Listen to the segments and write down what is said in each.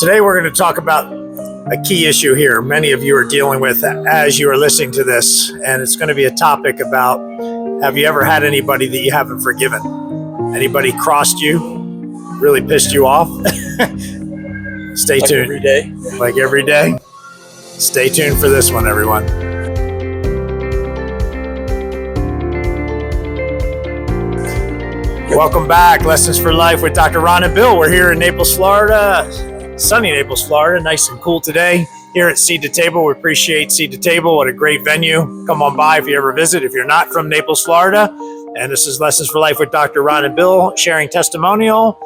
Today we're going to talk about a key issue here many of you are dealing with as you are listening to this, and it's going to be a topic about, have you ever had anybody that you haven't forgiven? Anybody crossed you, really pissed you off? Stay tuned. Every day. Like every day? Stay tuned for this one, everyone. Welcome back. Lessons for Life with Dr. Ron and Bill. We're here in Naples, Florida. Sunny Naples, Florida. Nice and cool today. Here at Seed to Table. We appreciate Seed to Table. What a great venue. Come on by if you ever visit, if you're not from Naples, Florida. And this is Lessons for Life with Dr. Ron and Bill, sharing testimonial,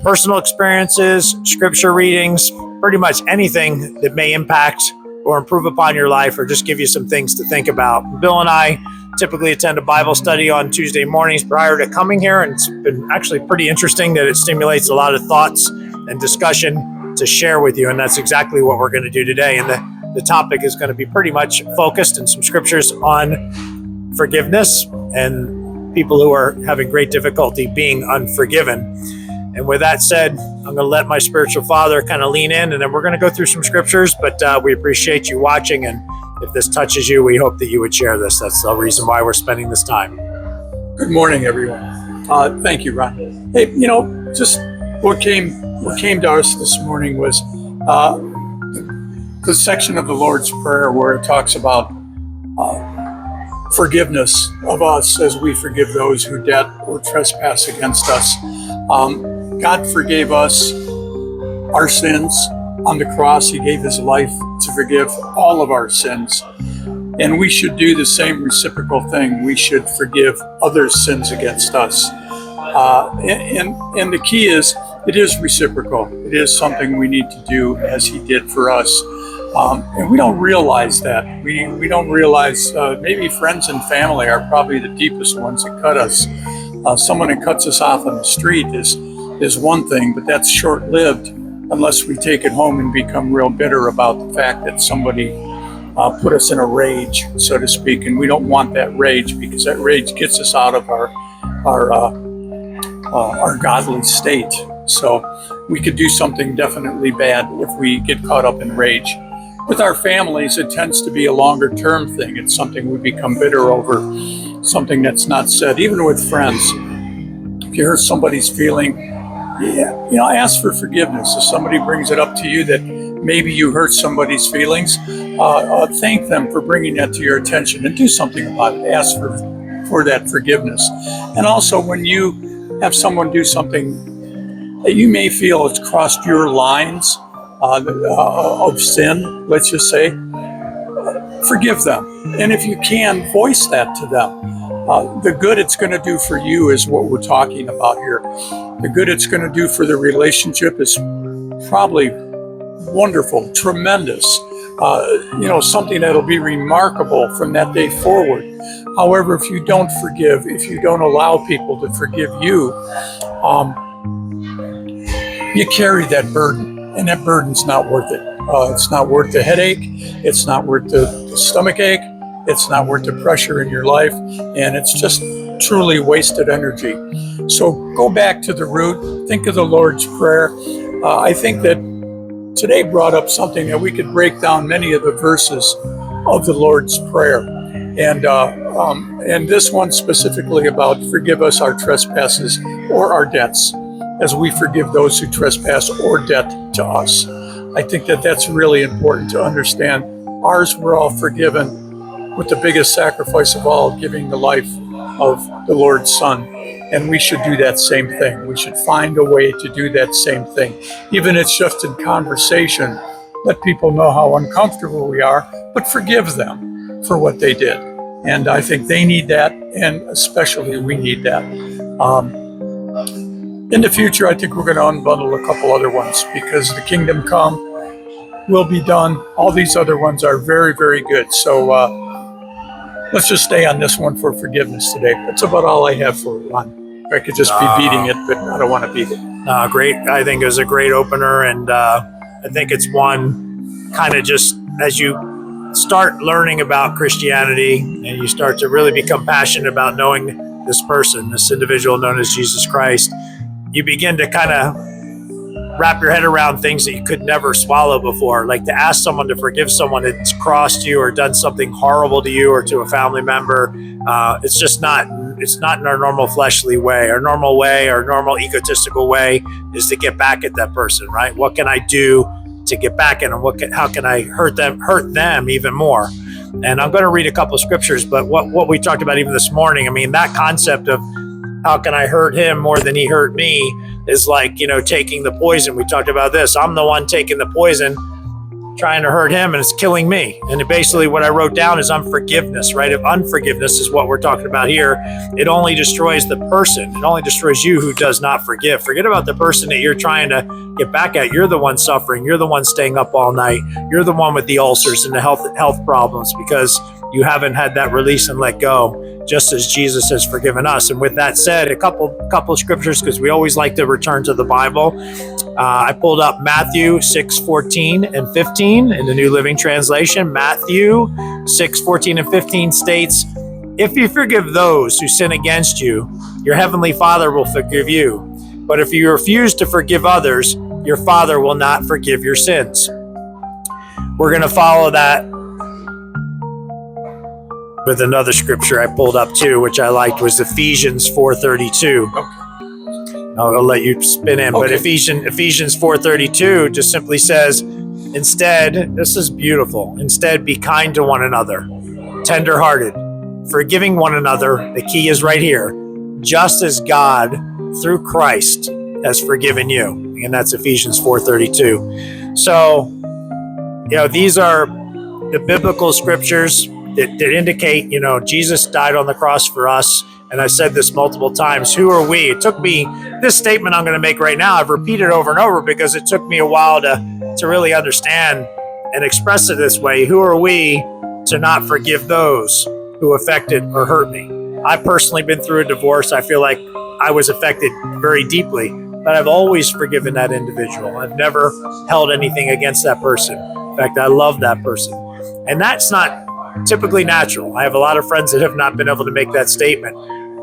personal experiences, scripture readings, pretty much anything that may impact or improve upon your life or just give you some things to think about. Bill and I typically attend a Bible study on Tuesday mornings prior to coming here, and it's been actually pretty interesting that it stimulates a lot of thoughts and discussion to share with you, and that's exactly what we're going to do today. And the topic is going to be pretty much focused in some scriptures on forgiveness and people who are having great difficulty being unforgiven. And with that said, I'm going to let my spiritual father kind of lean in, and then we're going to go through some scriptures, but we appreciate you watching, and if this touches you, we hope that you would share this. That's the reason why we're spending this time. Good morning, everyone. Thank you, Ron. Hey, just what came to us this morning was the section of the Lord's Prayer where it talks about forgiveness of us as we forgive those who debt or trespass against us. God forgave us our sins on the cross. He gave his life to forgive all of our sins. And we should do the same reciprocal thing. We should forgive others' sins against us. And the key is, it is reciprocal. It is something we need to do as he did for us. And we don't realize that. We don't realize, maybe friends and family are probably the deepest ones that cut us. Someone that cuts us off on the street is one thing, but that's short-lived unless we take it home and become real bitter about the fact that somebody put us in a rage, so to speak. And we don't want that rage, because that rage gets us out of our godly state. So we could do something definitely bad if we get caught up in rage. With our families, it tends to be a longer term thing. It's something we become bitter over, something that's not said. Even with friends, if you hurt somebody's feeling, ask for forgiveness. If somebody brings it up to you that maybe you hurt somebody's feelings, thank them for bringing that to your attention and do something about it. Ask for that forgiveness. And also, when you have someone do something that you may feel has crossed your lines of sin, let's just say, forgive them. And if you can, voice that to them. The good it's going to do for you is what we're talking about here. The good it's going to do for the relationship is probably wonderful, tremendous, something that'll be remarkable from that day forward. However, if you don't forgive, if you don't allow people to forgive you, you carry that burden, and that burden's not worth it. It's not worth the headache. It's not worth the stomach ache. It's not worth the pressure in your life, and it's just truly wasted energy. So go back to the root. Think of the Lord's Prayer. I think that today brought up something that we could break down many of the verses of the Lord's Prayer, and this one specifically about forgive us our trespasses or our debts, as we forgive those who trespass or debt to us. I think that that's really important to understand. Ours were all forgiven with the biggest sacrifice of all, giving the life of the Lord's Son. And we should do that same thing. We should find a way to do that same thing. Even if it's just in conversation, let people know how uncomfortable we are, but forgive them for what they did. And I think they need that, and especially we need that. In the future, I think we're going to unbundle a couple other ones, because the kingdom come will be done. All these other ones are very, very good. So let's just stay on this one for forgiveness today. That's about all I have for it, Ron. I could just be beating it, but I don't want to beat it. Great. I think it was a great opener, and I think it's one kind of just as you start learning about Christianity and you start to really become passionate about knowing this person, this individual known as Jesus Christ, you begin to kind of wrap your head around things that you could never swallow before. Like to ask someone to forgive someone that's crossed you or done something horrible to you or to a family member. It's not in our normal fleshly way. Our normal way, our normal egotistical way is to get back at that person, right? What can I do to get back at them? How can I hurt them even more? And I'm going to read a couple of scriptures, but what we talked about even this morning, I mean, that concept of how can I hurt him more than he hurt me is like, taking the poison. We talked about this. I'm the one taking the poison, trying to hurt him, and it's killing me. And basically what I wrote down is unforgiveness, right? If unforgiveness is what we're talking about here, it only destroys the person. It only destroys you who does not forgive. Forget about the person that you're trying to get back at. You're the one suffering. You're the one staying up all night. You're the one with the ulcers and the health problems because you haven't had that release and let go, just as Jesus has forgiven us. And with that said, a couple of scriptures, because we always like to return to the Bible. I pulled up Matthew 6:14 and 15 in the New Living Translation. Matthew 6:14 and 15 states, "If you forgive those who sin against you, your heavenly Father will forgive you. But if you refuse to forgive others, your Father will not forgive your sins." We're going to follow that with another scripture I pulled up too, which I liked, was Ephesians 4:32. Okay. I'll let you spin in, but Ephesians 4:32 just simply says, instead, this is beautiful, instead be kind to one another, tenderhearted, forgiving one another, the key is right here, just as God through Christ has forgiven you. And that's Ephesians 4:32. So, these are the biblical scriptures that indicate, Jesus died on the cross for us. And I've said this multiple times. Who are we? It took me, this statement I'm going to make right now, I've repeated over and over because it took me a while to really understand and express it this way. Who are we to not forgive those who affected or hurt me? I've personally been through a divorce. I feel like I was affected very deeply, but I've always forgiven that individual. I've never held anything against that person. In fact, I love that person. And that's not typically natural. I have a lot of friends that have not been able to make that statement.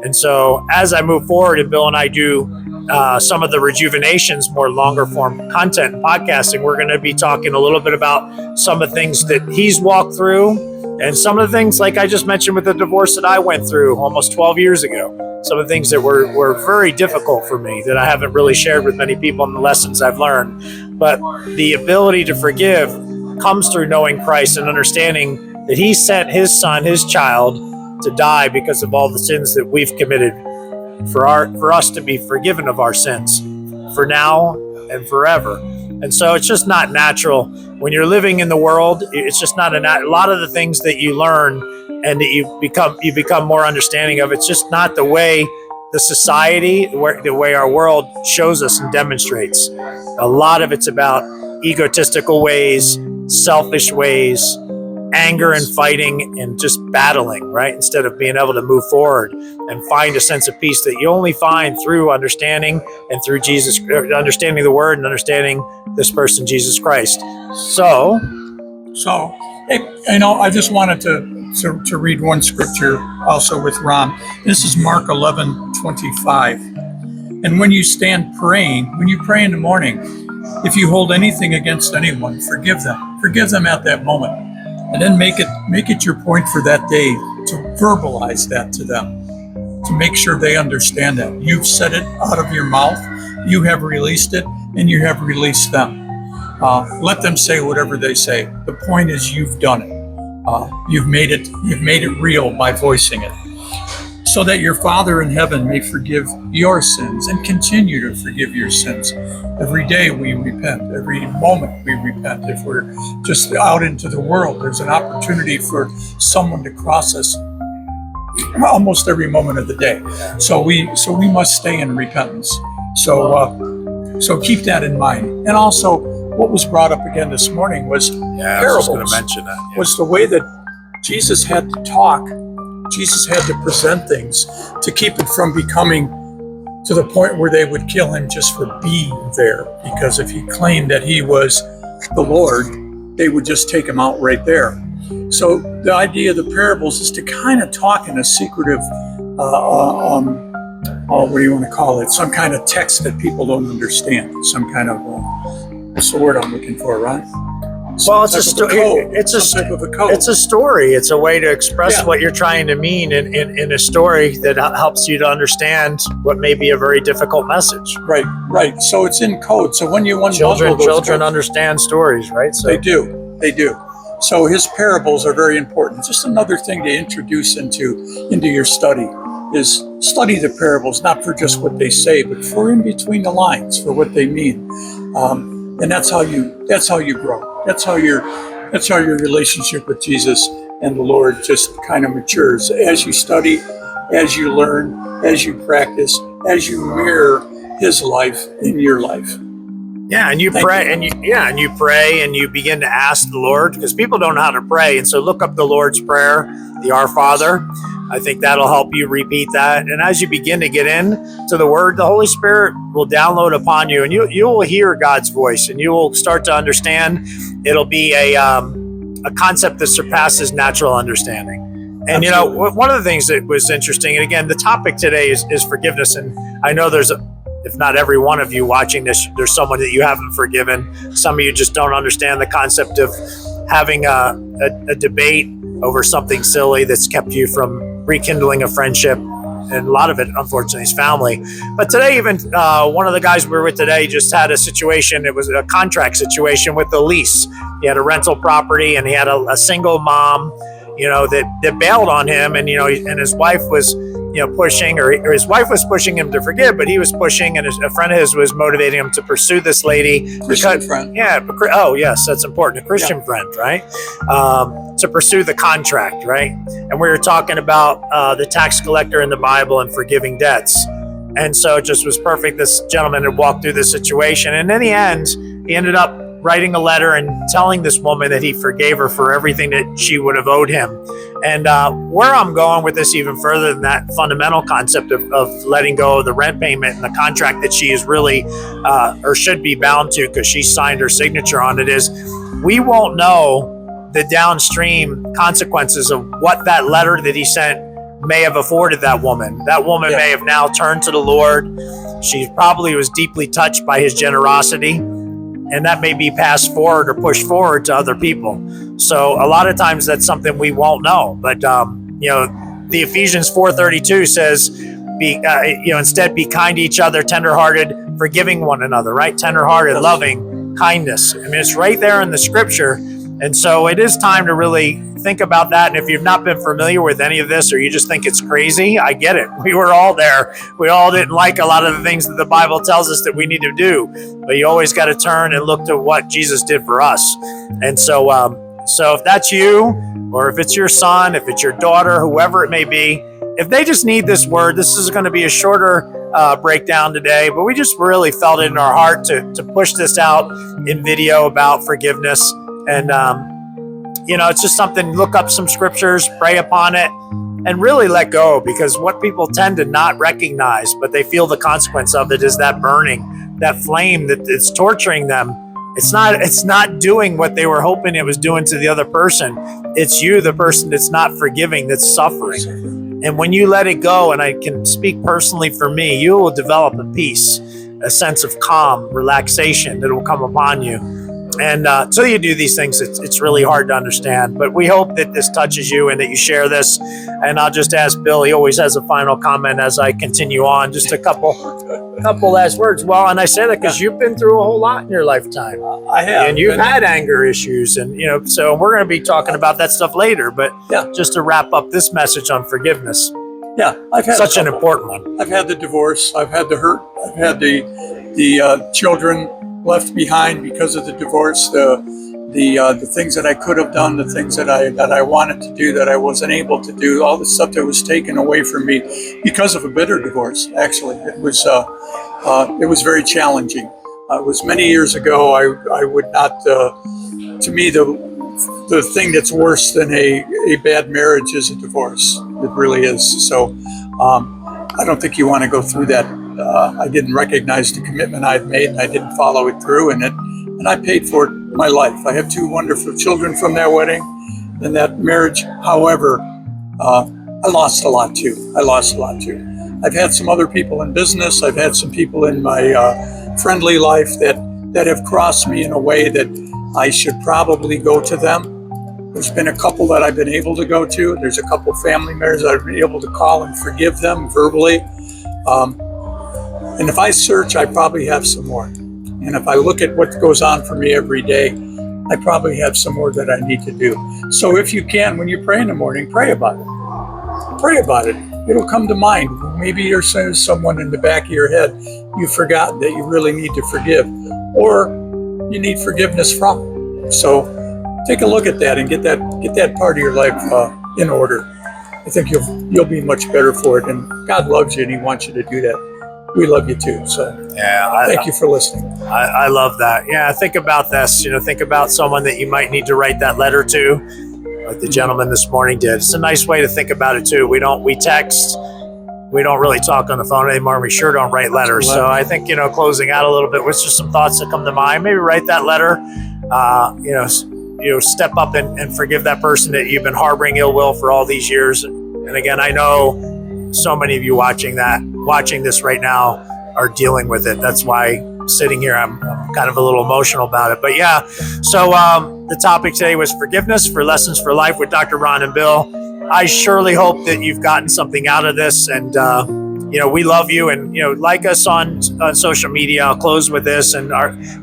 And so as I move forward, and Bill and I do some of the Rejuvenations, more longer form content and podcasting, we're going to be talking a little bit about some of the things that he's walked through and some of the things, like I just mentioned with the divorce that I went through almost 12 years ago. Some of the things that were very difficult for me that I haven't really shared with many people and the lessons I've learned. But the ability to forgive comes through knowing Christ and understanding that he sent his son, his child, to die because of all the sins that we've committed, for us to be forgiven of our sins for now and forever. And so it's just not natural when you're living in the world. It's just not a lot of the things that you learn and that you become more understanding of. It's just not the way the society, the way our world shows us and demonstrates. A lot of it's about egotistical ways, selfish ways, anger and fighting and just battling, right? Instead of being able to move forward and find a sense of peace that you only find through understanding and through Jesus, understanding the word and understanding this person, Jesus Christ. So, I just wanted to read one scripture also with Ron. This is Mark 11:25. And when you stand praying, when you pray in the morning, if you hold anything against anyone, forgive them at that moment. And then make it your point for that day to verbalize that to them, to make sure they understand that. You've said it out of your mouth, you have released it, and you have released them. Let them say whatever they say. The point is you've done it. You've made it real by voicing it. So that your Father in heaven may forgive your sins and continue to forgive your sins. Every day we repent. Every moment we repent. If we're just out into the world, there's an opportunity for someone to cross us almost every moment of the day. So we must stay in repentance. So keep that in mind. And also, what was brought up again this morning was parables. I was going to mention that. Yeah. Was the way that Jesus had to talk. Jesus had to present things to keep it from becoming to the point where they would kill him just for being there. Because if he claimed that he was the Lord, they would just take him out right there. So the idea of the parables is to kind of talk in a secretive what do you want to call it? Some kind of text that people don't understand. Some kind of, what's the word I'm looking for, Ron? Well, it's a story. It's some type of a code. It's a story. It's a way to express what you're trying to mean in a story that helps you to understand what may be a very difficult message. Right. So it's in code. So when you children understand stories, right? So they do. So his parables are very important. Just another thing to introduce into your study is study the parables, not for just what they say, but for in between the lines, for what they mean. And that's how you grow. That's how your relationship with Jesus and the Lord just kind of matures as you study, as you learn, as you practice, as you mirror his life in your life. Yeah, and you pray, and you pray, and you begin to ask the Lord, because people don't know how to pray, and so look up the Lord's Prayer, the Our Father. I think that'll help you repeat that. And as you begin to get into the Word, the Holy Spirit will download upon you, and you will hear God's voice, and you will start to understand. It'll be a concept that surpasses natural understanding. And Absolutely. One of the things that was interesting, and again, the topic today is forgiveness, and I know if not every one of you watching this, there's someone that you haven't forgiven. Some of you just don't understand the concept of having a debate over something silly that's kept you from rekindling a friendship. And a lot of it, unfortunately, is family. But today, even one of the guys we were with today just had a situation. It was a contract situation with the lease. He had a rental property, and he had a single mom, that bailed on him. And, and his wife was, pushing, or his wife was pushing him to forgive, but he was pushing, and a friend of his was motivating him to pursue this lady. Christian friend. Yeah. Oh, yes, that's important. A Christian friend, right? To pursue the contract, right? And we were talking about the tax collector in the Bible and forgiving debts. And so it just was perfect. This gentleman had walked through this situation. And in the end, he ended up writing a letter and telling this woman that he forgave her for everything that she would have owed him. And where I'm going with this even further than that fundamental concept of letting go of the rent payment and the contract that she is really or should be bound to because she signed her signature on it is we won't know the downstream consequences of what that letter that he sent may have afforded that woman. That woman may have now turned to the Lord. She probably was deeply touched by his generosity. And that may be passed forward or pushed forward to other people. So a lot of times that's something we won't know. But the Ephesians 4:32 says, instead be kind to each other, tenderhearted, forgiving one another, right? Tenderhearted, loving, kindness. I mean, it's right there in the scripture. And so it is time to really think about that. And if you've not been familiar with any of this, or you just think it's crazy, I get it. We were all there. We all didn't like a lot of the things that the Bible tells us that we need to do. But you always got to turn and look to what Jesus did for us. And so if that's you, or if it's your son, if it's your daughter, whoever it may be, if they just need this word, this is going to be a shorter breakdown today, but we just really felt it in our heart to push this out in video about forgiveness. And, it's just something, look up some scriptures, pray upon it, and really let go, because what people tend to not recognize, but they feel the consequence of it, is that burning, that flame that it's torturing them. It's not doing what they were hoping it was doing to the other person. It's you, the person that's not forgiving, that's suffering. And when you let it go, and I can speak personally for me, you will develop a peace, a sense of calm, relaxation that will come upon you. And until you do these things, it's really hard to understand. But we hope that this touches you and that you share this. And I'll just ask Bill, he always has a final comment as I continue on, just a couple last words. Well, and I say that because you've been through a whole lot in your lifetime. I have. And you've had anger issues. And, so we're going to be talking about that stuff later. But just to wrap up this message on forgiveness. Yeah, I've had such an important one. I've had the divorce. I've had the hurt. I've had the children left behind because of the divorce, the things that I could have done, the things that I wanted to do that I wasn't able to do, all the stuff that was taken away from me because of a bitter divorce. Actually, it was very challenging. It was many years ago. I would not. To me, the thing that's worse than a bad marriage is a divorce. It really is. So I don't think you want to go through that. I didn't recognize the commitment I'd made, and I didn't follow it through, and I paid for it my life. I have 2 wonderful children from that wedding and that marriage. However, I lost a lot too. I've had some other people in business. I've had some people in my friendly life that have crossed me in a way that I should probably go to them. There's been a couple that I've been able to go to. There's a couple family members that I've been able to call and forgive them verbally. And if I search, I probably have some more. And if I look at what goes on for me every day, I probably have some more that I need to do. So if you can, when you pray in the morning, pray about it. Pray about it. It'll come to mind. Maybe there's someone in the back of your head you've forgotten that you really need to forgive, or you need forgiveness from. So take a look at that and get that part of your life in order. I think you'll be much better for it. And God loves you and He wants you to do that. We love you too. So thank you for listening. I love that. Yeah, think about this. Think about someone that you might need to write that letter to, like the gentleman this morning did. It's a nice way to think about it too. We text. We don't really talk on the phone anymore. We sure don't write letters. So I think, closing out a little bit with just some thoughts that come to mind. Maybe write that letter. Step up and forgive that person that you've been harboring ill will for all these years. And again, I know so many of you watching this right now are dealing with it. That's why sitting here, I'm kind of a little emotional about it. But yeah, so the topic today was forgiveness for Lessons for Life with Dr. Ron and Bill. I surely hope that you've gotten something out of this, and we love you, and like us on social media. I'll close with this, and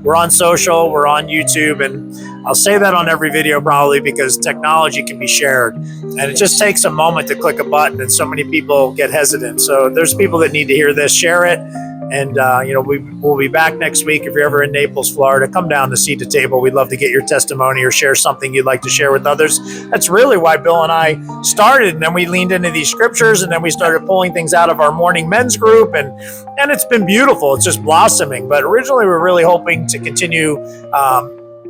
we're on social, we're on YouTube, and I'll say that on every video probably because technology can be shared, and it just takes a moment to click a button, and so many people get hesitant. So there's people that need to hear this. Share it. And, we'll be back next week. If you're ever in Naples, Florida, come down to Seat to Table. We'd love to get your testimony or share something you'd like to share with others. That's really why Bill and I started. And then we leaned into these scriptures, and then we started pulling things out of our morning men's group. And it's been beautiful. It's just blossoming. But originally, we were really hoping to continue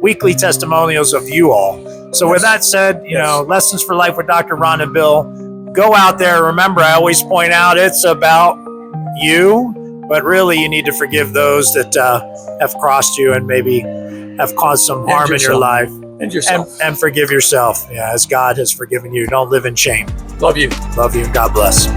weekly testimonials of you all. So with that said, Lessons for Life with Dr. Ron and Bill, go out there. Remember, I always point out it's about you. But really, you need to forgive those that have crossed you and maybe have caused some harm in your life. And yourself. And forgive yourself, as God has forgiven you. Don't live in shame. Love you. Love you, and God bless.